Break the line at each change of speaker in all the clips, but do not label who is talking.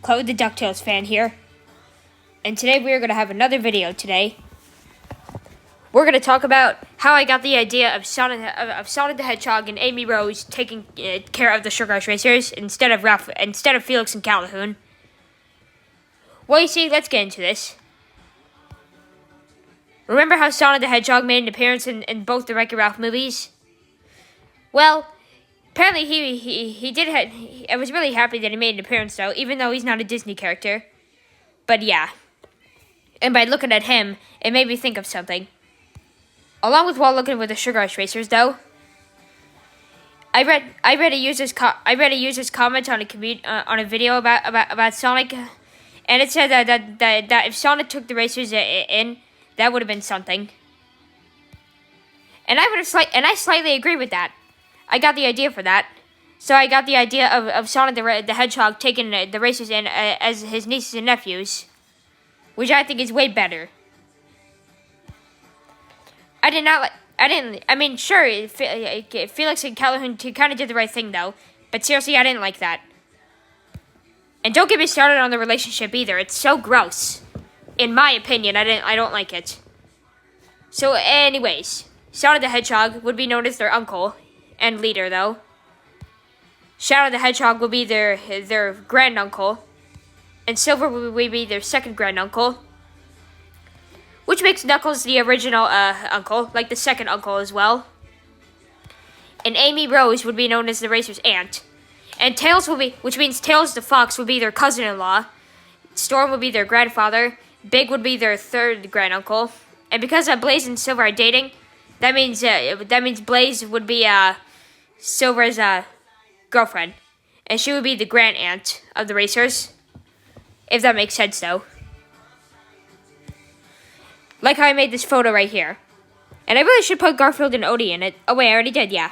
Chloe the DuckTales fan here. And today we are going to have another video today. We're going to talk about how I got the idea of Sonic the Hedgehog and Amy Rose taking care of the Sugar Rush Racers instead of Felix and Calhoun. Well, you see, let's get into this. Remember how Sonic the Hedgehog made an appearance in both the Wreck-It Ralph movies? Well, apparently he did. I was really happy that he made an appearance though, even though he's not a Disney character. But yeah, and by looking at him, it made me think of something. Along with while looking with the Sugar Rush Racers though, I read a user's comment on a video about Sonic, and it said that if Sonic took the racers in, that would have been something. And I slightly agree with that. I got the idea for that. So I got the idea of Sonic the Hedgehog taking the racers in as his nieces and nephews, which I think is way better. I mean, sure, Felix and Calhoun kind of did the right thing though, but seriously, I didn't like that. And don't get me started on the relationship either. It's so gross. In my opinion, I don't like it. So anyways, Sonic the Hedgehog would be known as their uncle and leader though. Shadow the Hedgehog will be their granduncle, and Silver will be their second granduncle, which makes Knuckles the original uncle, like the second uncle as well. And Amy Rose would be known as the racer's aunt, and Tails which means Tails the Fox would be their cousin-in-law. Storm would be their grandfather. Big would be their third granduncle, and because Blaze and Silver are dating, that means Blaze would be Silver's girlfriend, and she would be the grand aunt of the racers, if that makes sense though. Like how I made this photo right here. And I really should put Garfield and Odie in it. Oh wait, I already did, yeah.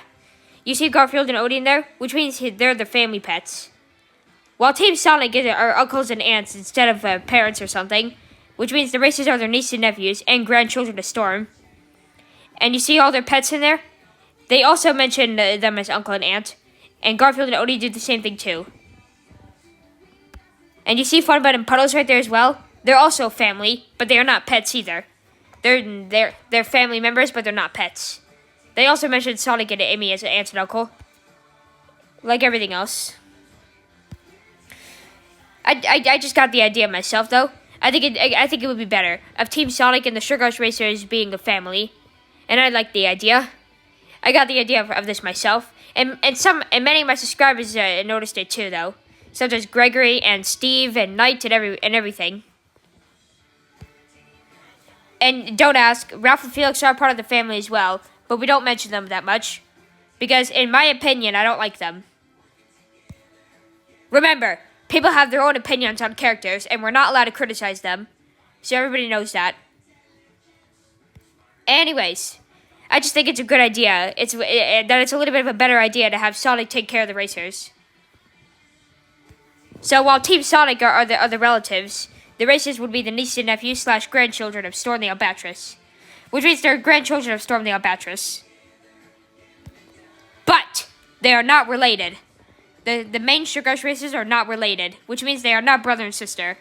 You see Garfield and Odie in there? Which means they're the family pets. While Team Sonic are uncles and aunts instead of parents or something, which means the racers are their nieces and nephews and grandchildren of Storm. And you see all their pets in there? They also mention them as uncle and aunt. And Garfield and Odie do the same thing too. And you see Funbud and Puddles right there as well? They're also family, but they are not pets either. They're family members, but they're not pets. They also mentioned Sonic and Amy as an aunt and uncle. Like everything else. I just got the idea myself though. I think it would be better of Team Sonic and the Sugar Rush Racers being a family. And I like the idea. I got the idea of this myself. And many of my subscribers noticed it too though. Such as Gregory and Steve and Knight and everything. And don't ask, Ralph and Felix are part of the family as well, but we don't mention them that much. Because in my opinion, I don't like them. Remember, people have their own opinions on characters, and we're not allowed to criticize them. So everybody knows that. Anyways, I just think it's a good idea. It's a little bit of a better idea to have Sonic take care of the racers. So while Team Sonic are the relatives, the racers would be the nieces and nephews / grandchildren of Storm the Albatross, which means they're grandchildren of Storm the Albatross. But they are not related. The main Sugar Rush Racers are not related, which means they are not brother and sister.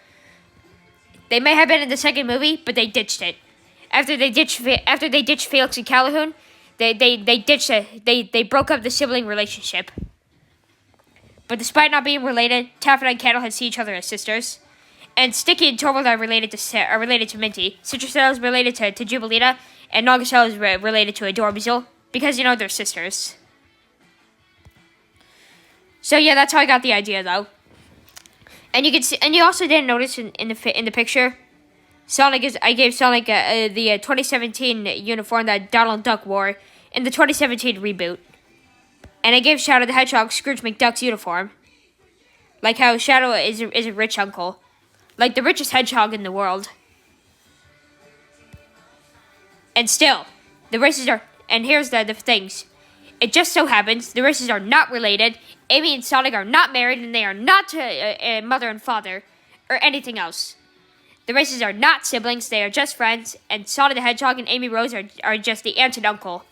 They may have been in the second movie, but they ditched it. After they ditched Felix and Calhoun, they broke up the sibling relationship. But despite not being related, Taffeta and Candlehead see each other as sisters. And Sticky and Torvald are related to Minty. Citrusella is related to Jubilita, and Nogashell is related to Adorbizel, because they're sisters. So yeah, that's how I got the idea though. And you can see, and you also didn't notice in the picture, I gave Sonic the 2017 uniform that Donald Duck wore in the 2017 reboot. And I gave Shadow the Hedgehog Scrooge McDuck's uniform. Like how Shadow is a rich uncle. Like the richest hedgehog in the world. And still, the races are... And here's the things. It just so happens the races are not related. Amy and Sonic are not married, and they are not mother and father. Or anything else. The races are not siblings, they are just friends. And Sonic the Hedgehog and Amy Rose are just the aunt and uncle.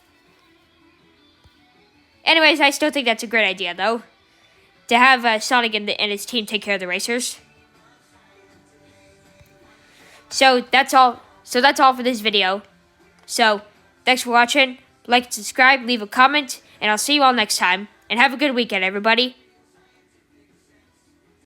Anyways, I still think that's a great idea, though. To have Sonic and his team take care of the racers. So that's all. So that's all for this video. So thanks for watching. Like and subscribe, leave a comment, and I'll see you all next time. And have a good weekend, everybody.